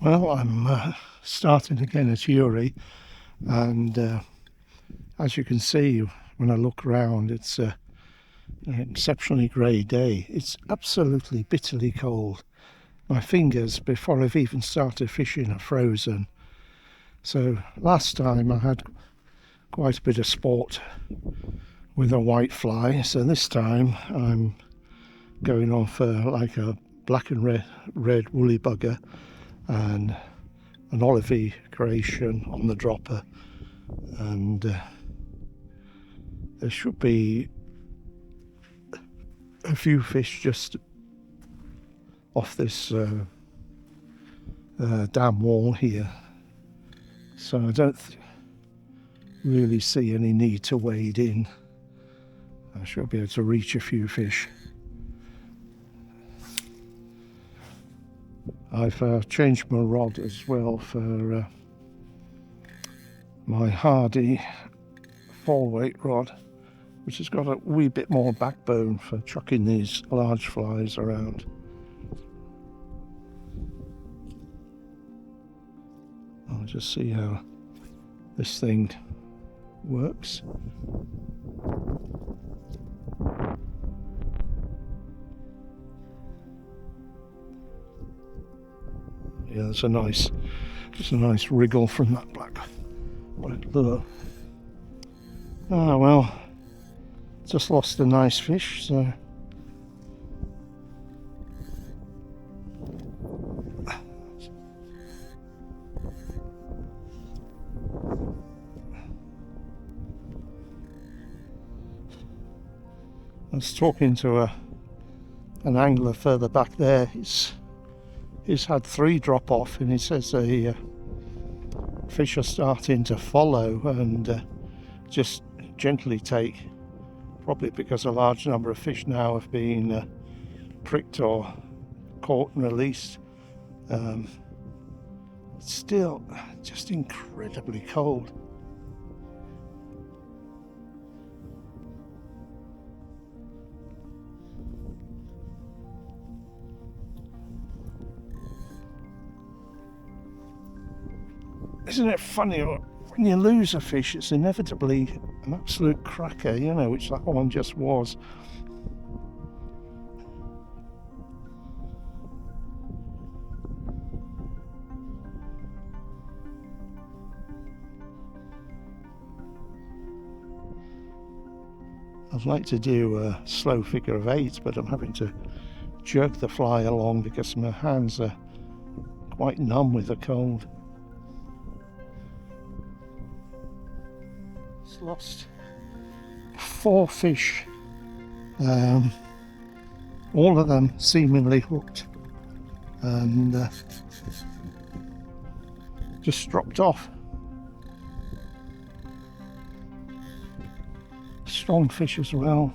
Well, I'm starting again at Hury, and as you can see when I look round, it's an exceptionally grey day. It's absolutely bitterly cold. My fingers, before I've even started fishing, are frozen. So last time I had quite a bit of sport with a white fly, so this time I'm going on for like a black and red woolly bugger and an olivey creation on the dropper, and there should be a few fish just off this dam wall here, so I don't really see any need to wade in. I should be able to reach a few fish. I've changed my rod as well for my Hardy 4-weight rod, which has got a wee bit more backbone for chucking these large flies around. I'll just see how this thing works. Yeah, there's a nice wriggle from that black lure. Ah well, just lost a nice fish, so I was talking to an angler further back there. He's had 3 drop off, and he says the fish are starting to follow and just gently take, probably because a large number of fish now have been pricked or caught and released. It's still just incredibly cold. Isn't it funny, when you lose a fish, it's inevitably an absolute cracker, which that one just was. I'd like to do a slow figure of 8, but I'm having to jerk the fly along because my hands are quite numb with the cold. It's lost 4 fish, all of them seemingly hooked, and just dropped off. Strong fish as well.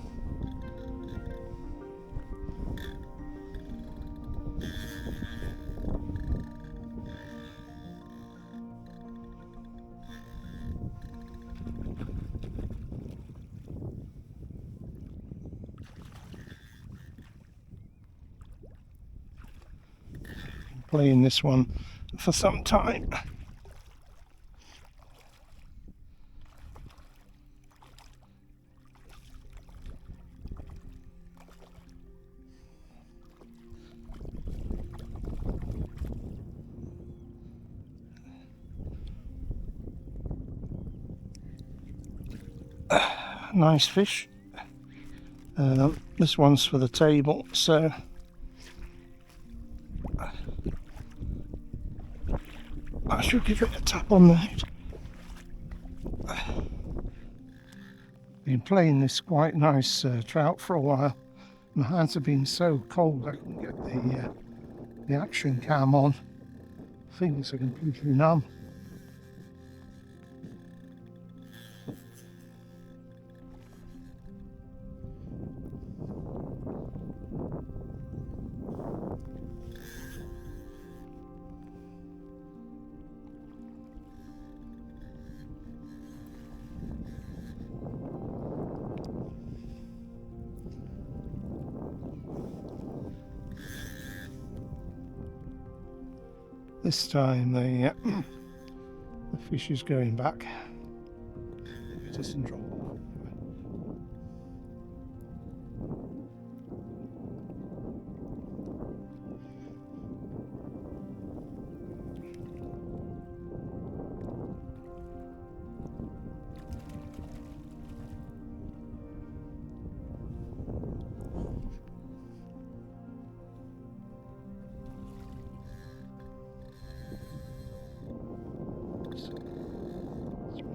Playing this one for some time. Nice fish. This one's for the table, so I should give it a tap on the head. Been playing this quite nice trout for a while. My hands have been so cold I couldn't get the action cam on. Fingers are completely numb. This time the fish is going back. It doesn't drop.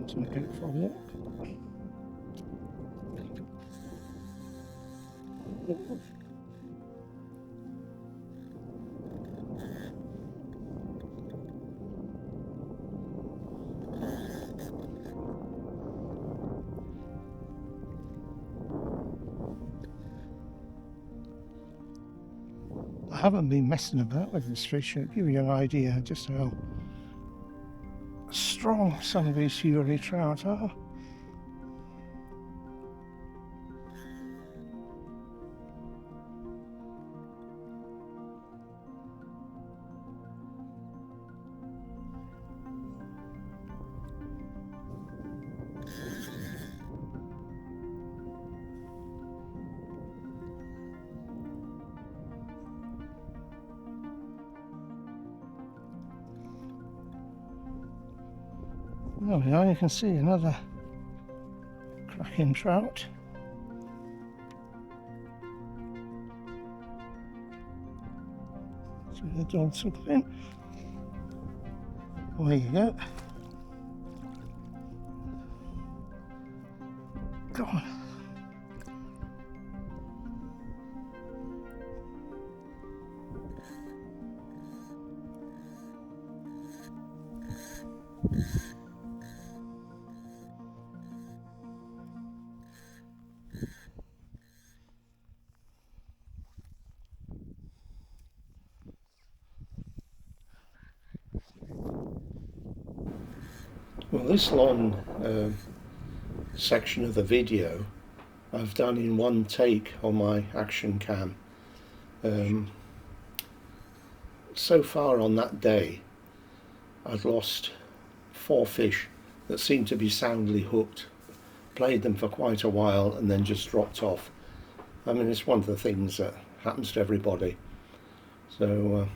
To go for a walk. I haven't been messing about with this fish. It'll give you an idea just how strong some of these Hury trout are. There we are, you can see another cracking trout. So the dorsal fin. There you go. Go on. Well, this long section of the video I've done in one take on my action cam. So far on that day I've lost 4 fish that seem to be soundly hooked. Played them for quite a while and then just dropped off. I mean, it's one of the things that happens to everybody. So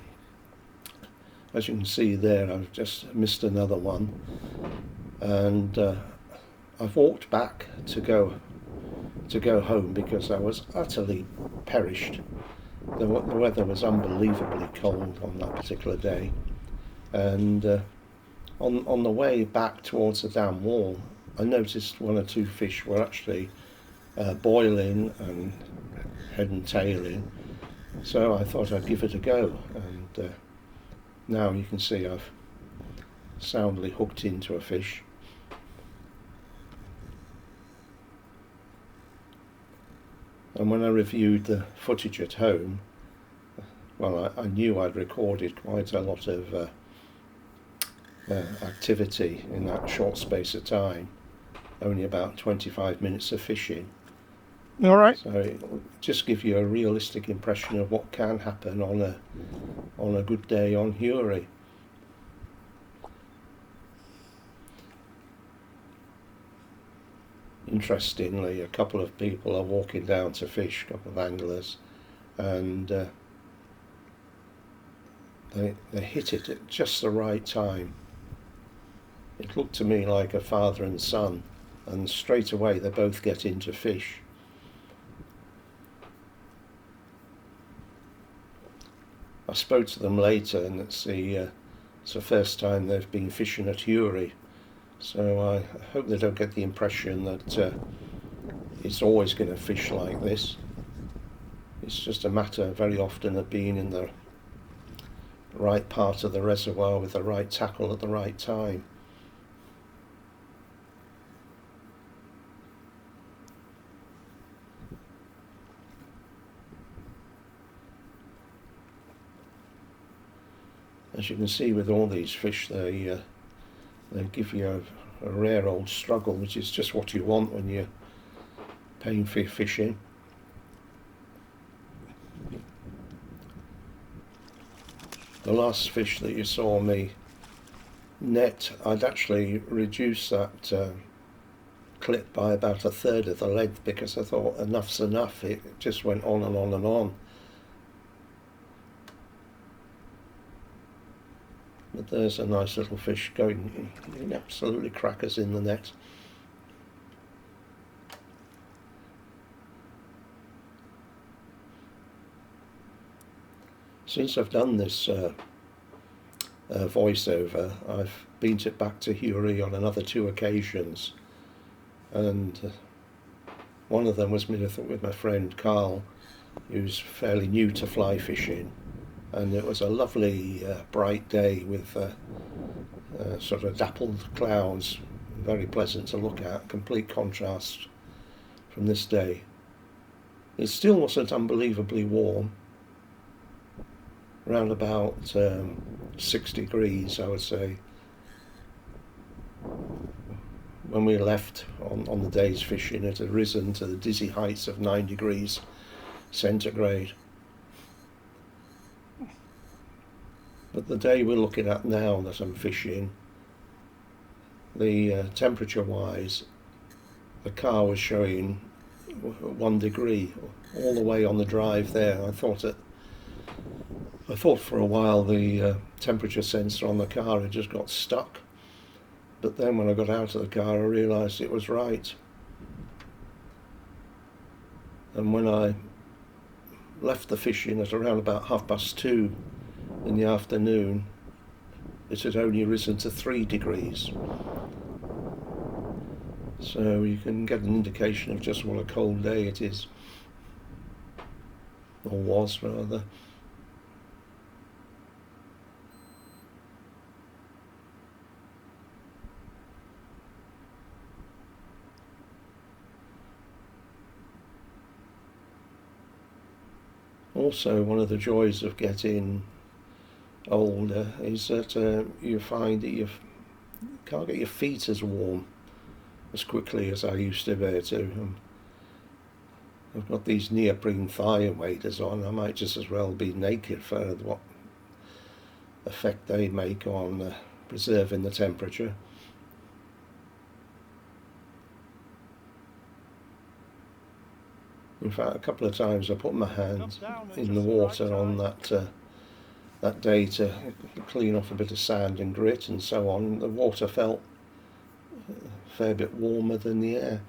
as you can see there, I've just missed another one, and I've walked back to go home because I was utterly perished. The weather was unbelievably cold on that particular day, and on the way back towards the dam wall, I noticed 1 or 2 fish were actually boiling and head and tail in. So I thought I'd give it a go, and now you can see I've soundly hooked into a fish. And when I reviewed the footage at home, well, I knew I'd recorded quite a lot of activity in that short space of time, only about 25 minutes of fishing. All right. So it'll just give you a realistic impression of what can happen on a good day on Hury. Interestingly, a couple of people are walking down to fish, a couple of anglers, and they hit it at just the right time. It looked to me like a father and son, and straight away they both get into fish. I spoke to them later, and it's the first time they've been fishing at Hury, so I hope they don't get the impression that it's always going to fish like this. It's just a matter very often of being in the right part of the reservoir with the right tackle at the right time. As you can see with all these fish, they give you a rare old struggle, which is just what you want when you're paying for your fishing. The last fish that you saw me net, I'd actually reduced that clip by about a third of the length because I thought enough's enough. It just went on and on and on. But there's a nice little fish going absolutely crackers in the net. Since I've done this voiceover, I've been back to Hury on another 2 occasions, and one of them was with my friend Carl, who's fairly new to fly fishing, and it was a lovely bright day with sort of dappled clouds, very pleasant to look at, complete contrast from this day. It still wasn't unbelievably warm, around about 6 degrees, I would say. When we left on the day's fishing, it had risen to the dizzy heights of 9 degrees centigrade. But the day we're looking at now that I'm fishing, the temperature-wise, the car was showing 1 degree all the way on the drive there. I thought for a while the temperature sensor on the car had just got stuck, but then when I got out of the car I realised it was right. And when I left the fishing at around about 2:30 in the afternoon, it had only risen to 3 degrees. So you can get an indication of just what a cold day it is, or was rather. Also, one of the joys of getting older is that you find that you can't get your feet as warm as quickly as I used to be able to. I've got these neoprene thigh waders on. I might just as well be naked for what effect they make on preserving the temperature. In fact, a couple of times I put my hand in the water on that day to clean off a bit of sand and grit and so on. The water felt a fair bit warmer than the air.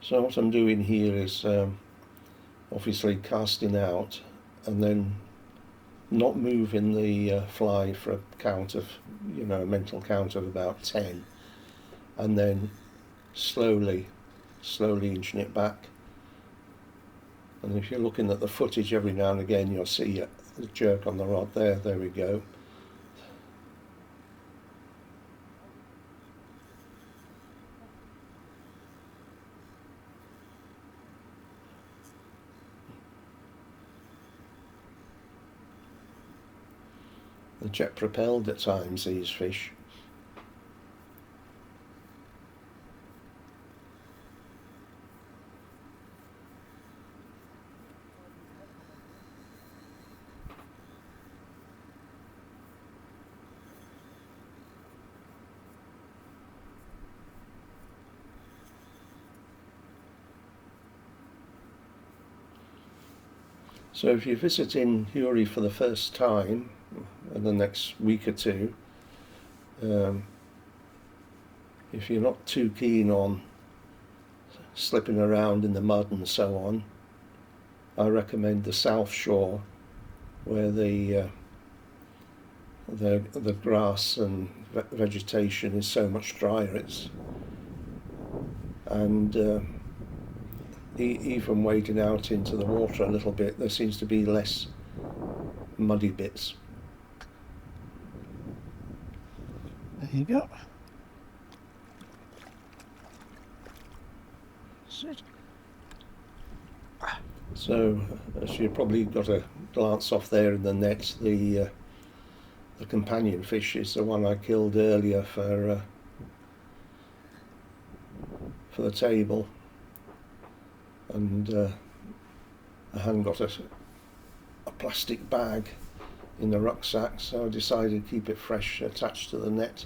So what I'm doing here is obviously casting out and then not moving the fly for a count of, a mental count of about 10, and then slowly inching it back. And if you're looking at the footage every now and again, you'll see a jerk on the rod there. There we go. They're jet propelled at times, these fish. So if you're visiting Hury for the first time in the next week or two, if you're not too keen on slipping around in the mud and so on, I recommend the south shore, where the grass and vegetation is so much drier. Even wading out into the water a little bit, there seems to be less muddy bits. There you go. Sit. So, as you probably got a glance off there in the net, the The companion fish is the one I killed earlier for the table, and I hadn't got a plastic bag in the rucksack, so I decided to keep it fresh attached to the net.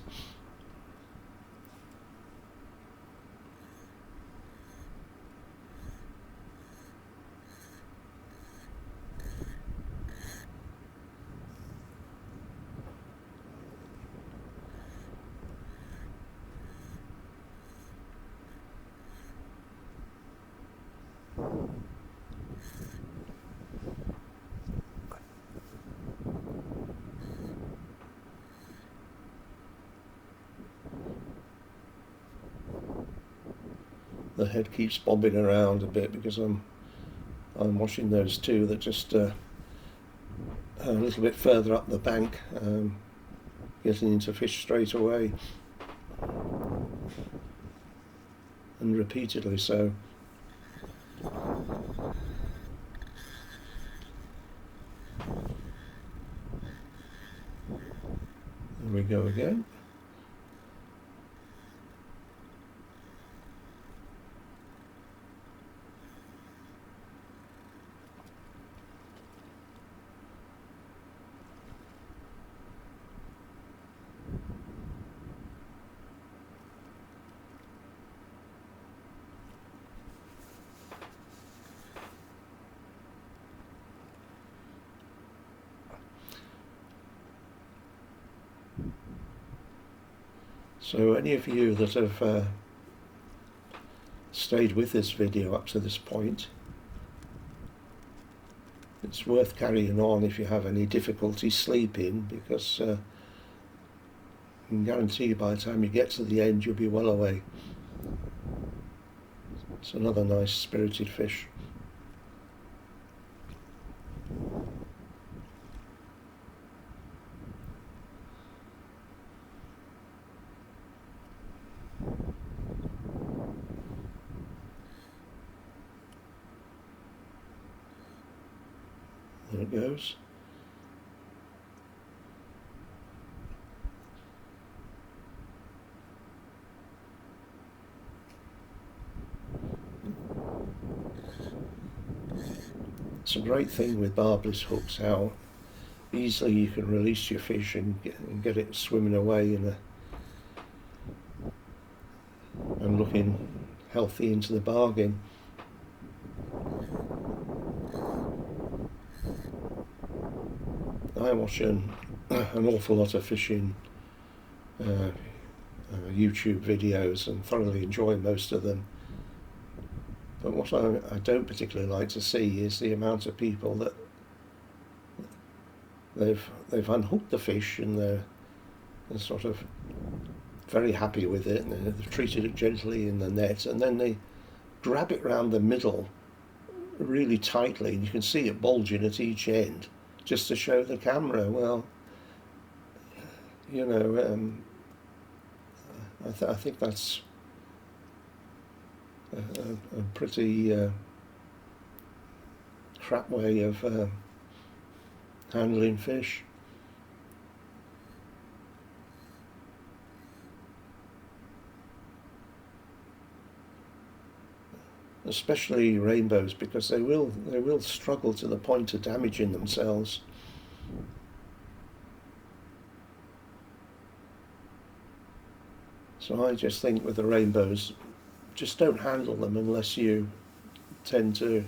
The head keeps bobbing around a bit because I'm watching those two that just a little bit further up the bank, getting into fish straight away, and repeatedly so. There we go again. So any of you that have stayed with this video up to this point, it's worth carrying on if you have any difficulty sleeping, because I can guarantee you by the time you get to the end you'll be well away. It's another nice spirited fish. There it goes. It's a great thing with barbless hooks how easily you can release your fish and get it swimming away and looking healthy into the bargain. I watch an awful lot of fishing YouTube videos and thoroughly enjoy most of them. But what I don't particularly like to see is the amount of people that they've unhooked the fish and they're sort of very happy with it, and they've treated it gently in the net, and then they grab it round the middle really tightly, and you can see it bulging at each end just to show the camera. Well, you know, I think that's a pretty crap way of handling fish. Especially rainbows, because they will struggle to the point of damaging themselves. So I just think with the rainbows, just don't handle them unless you tend to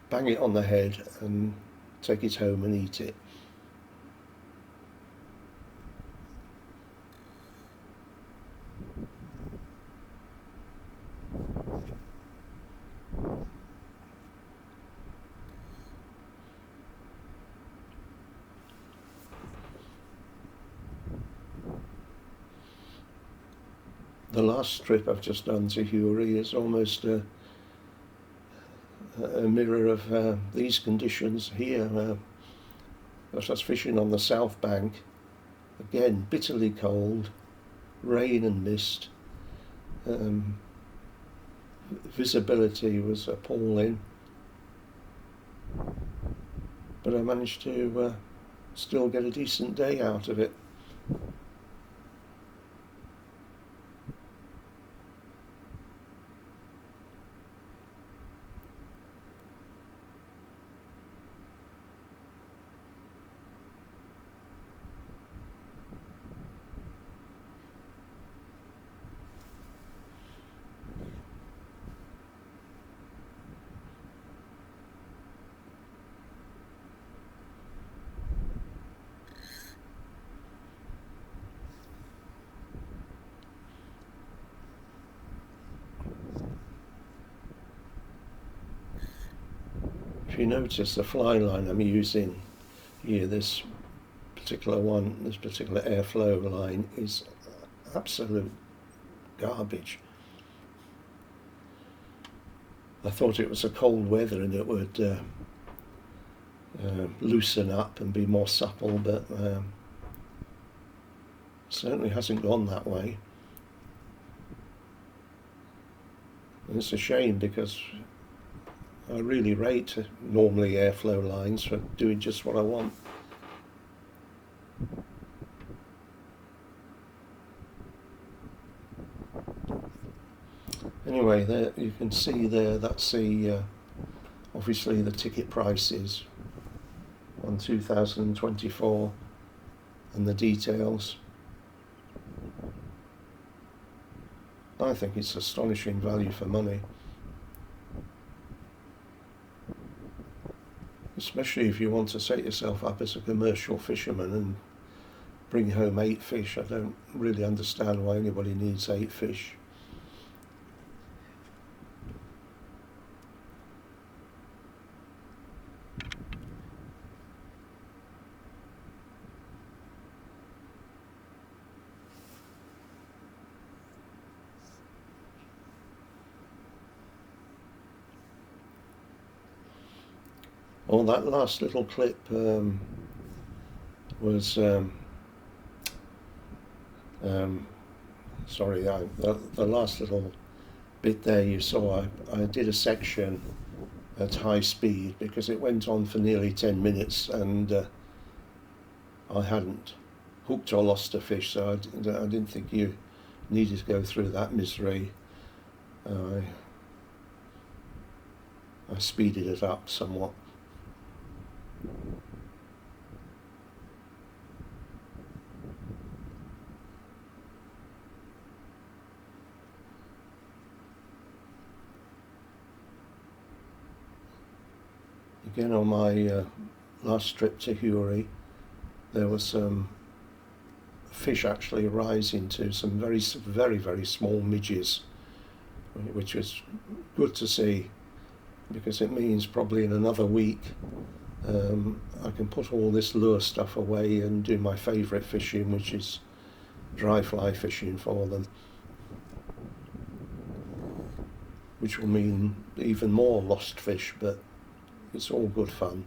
bang it on the head and take it home and eat it. The last trip I've just done to Hury is almost a mirror of these conditions here. I was fishing on the south bank, again bitterly cold, rain and mist. Visibility was appalling, but I managed to still get a decent day out of it. If you notice, the fly line I'm using here, this particular airflow line, is absolute garbage. I thought it was a cold weather and it would loosen up and be more supple, but certainly hasn't gone that way. And it's a shame, because I really rate normally airflow lines for doing just what I want. Anyway, there you can see there, that's the obviously the ticket prices on 2024 and the details. I think it's astonishing value for money, especially if you want to set yourself up as a commercial fisherman and bring home 8 fish. I don't really understand why anybody needs 8 fish. Oh, that last little clip was sorry, the last little bit there you saw, I did a section at high speed because it went on for nearly 10 minutes and I hadn't hooked or lost a fish, so I didn't think you needed to go through that misery. I speeded it up somewhat. Again, on my last trip to Hury, there was some fish actually rising to some very, very small midges, which was good to see, because it means probably in another week I can put all this lure stuff away and do my favourite fishing, which is dry fly fishing for them, which will mean even more lost fish, but it's all good fun.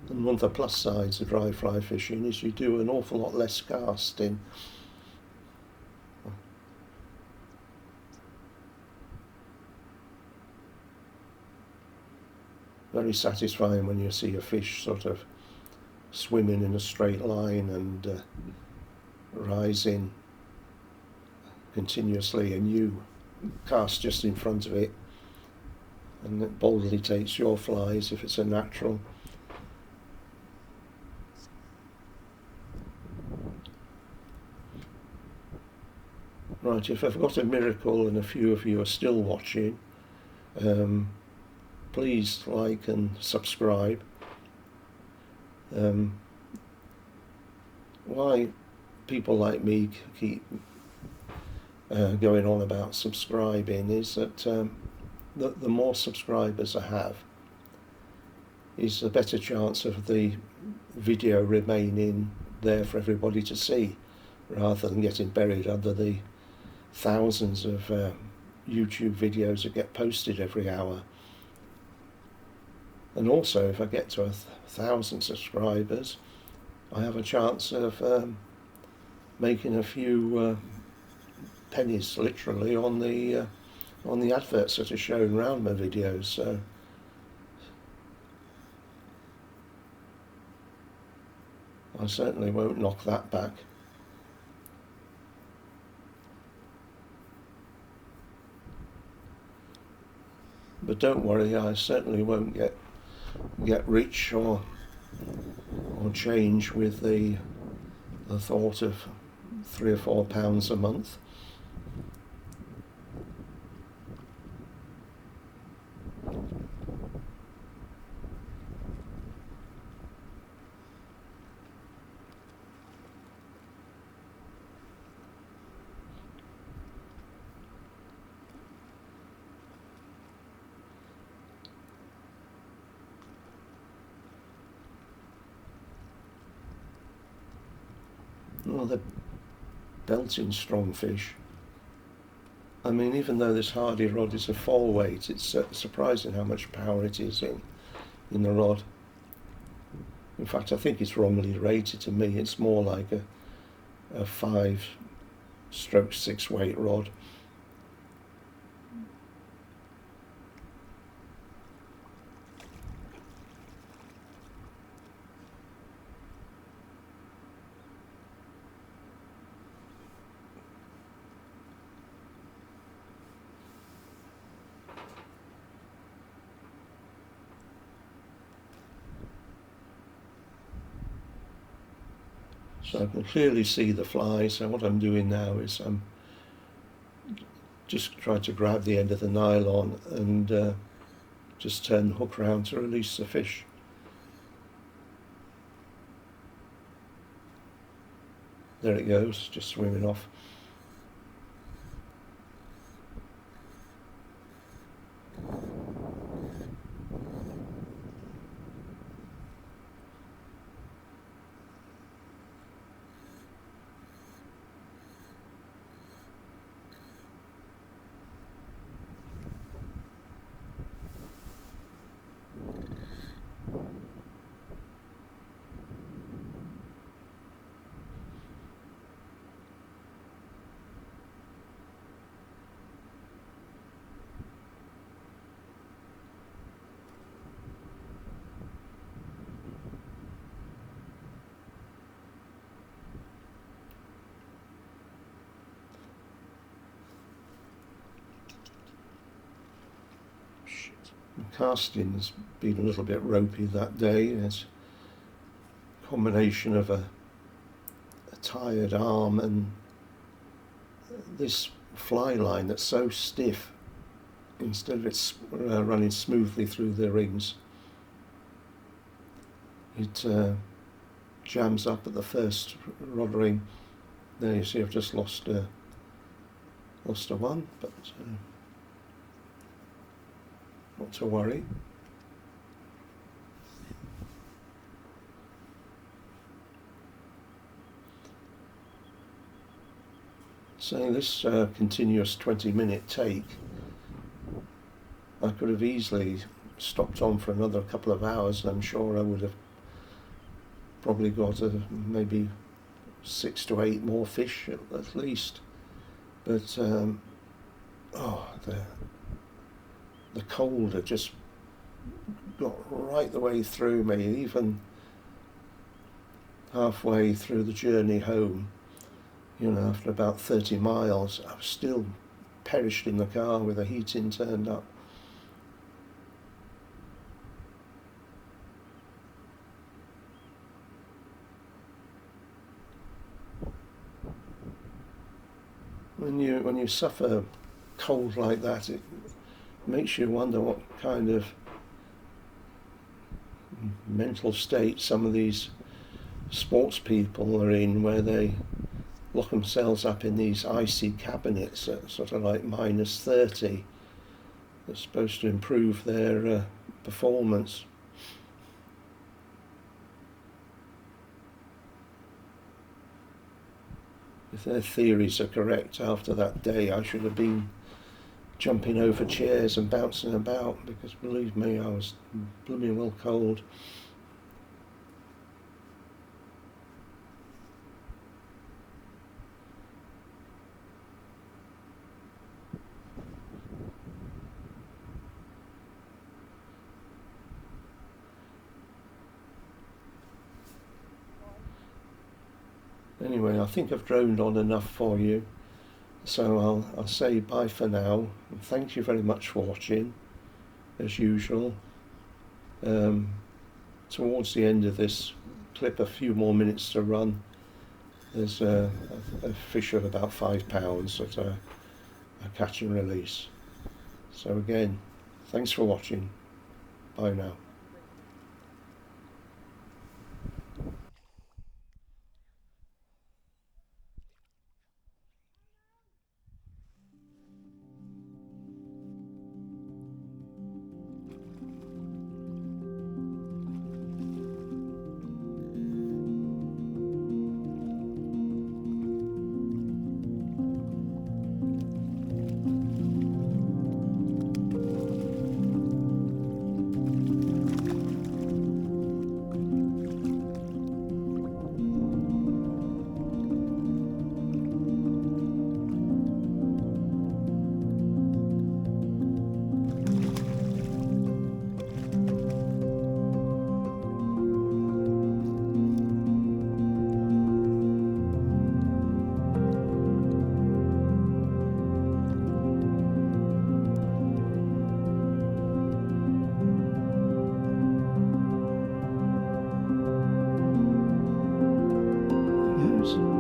And one of the plus sides of dry fly fishing is you do an awful lot less casting. Very satisfying when you see a fish sort of swimming in a straight line and rising continuously, and you cast just in front of it and it boldly takes your flies if it's a natural. Right, if I've got a miracle and a few of you are still watching, please like and subscribe. Why people like me keep going on about subscribing is that the more subscribers I have is the better chance of the video remaining there for everybody to see, rather than getting buried under the thousands of YouTube videos that get posted every hour. And also, if I get to 1,000 subscribers, I have a chance of making a few pennies, literally, on the adverts that are shown around my videos. So I certainly won't knock that back. But don't worry, I certainly won't get rich or change with the thought of £3 or £4 a month. Well, they're belting strong fish. I mean, even though this hardy rod is a fall weight, it's surprising how much power it is in the rod. In fact, I think it's wrongly rated. To me, it's more like a 5/6 weight rod. So I can clearly see the fly. So what I'm doing now is I'm just trying to grab the end of the nylon and just turn the hook around to release the fish. There it goes, just swimming off. The casting's been a little bit ropey that day. It's a combination of a tired arm and this fly line that's so stiff. Instead of it running smoothly through the rings, it jams up at the first rod ring. There you see I've just lost a one, but not to worry. So this continuous 20-minute take, I could have easily stopped on for another couple of hours, and I'm sure I would have probably got maybe 6 to 8 more fish at least. But the cold had just got right the way through me. Even halfway through the journey home, after about 30 miles, I was still perished in the car with the heating turned up. When you suffer cold like that, it makes you wonder what kind of mental state some of these sports people are in, where they lock themselves up in these icy cabinets at sort of like -30. That's supposed to improve their performance. If their theories are correct, after that day I should have been jumping over chairs and bouncing about, because believe me, I was blooming well cold. Anyway, I think I've droned on enough for you. So I'll say bye for now. And thank you very much for watching, as usual. Towards the end of this clip, a few more minutes to run. There's a fish of about £5 that I catch and release. So again, thanks for watching. Bye now. Yes.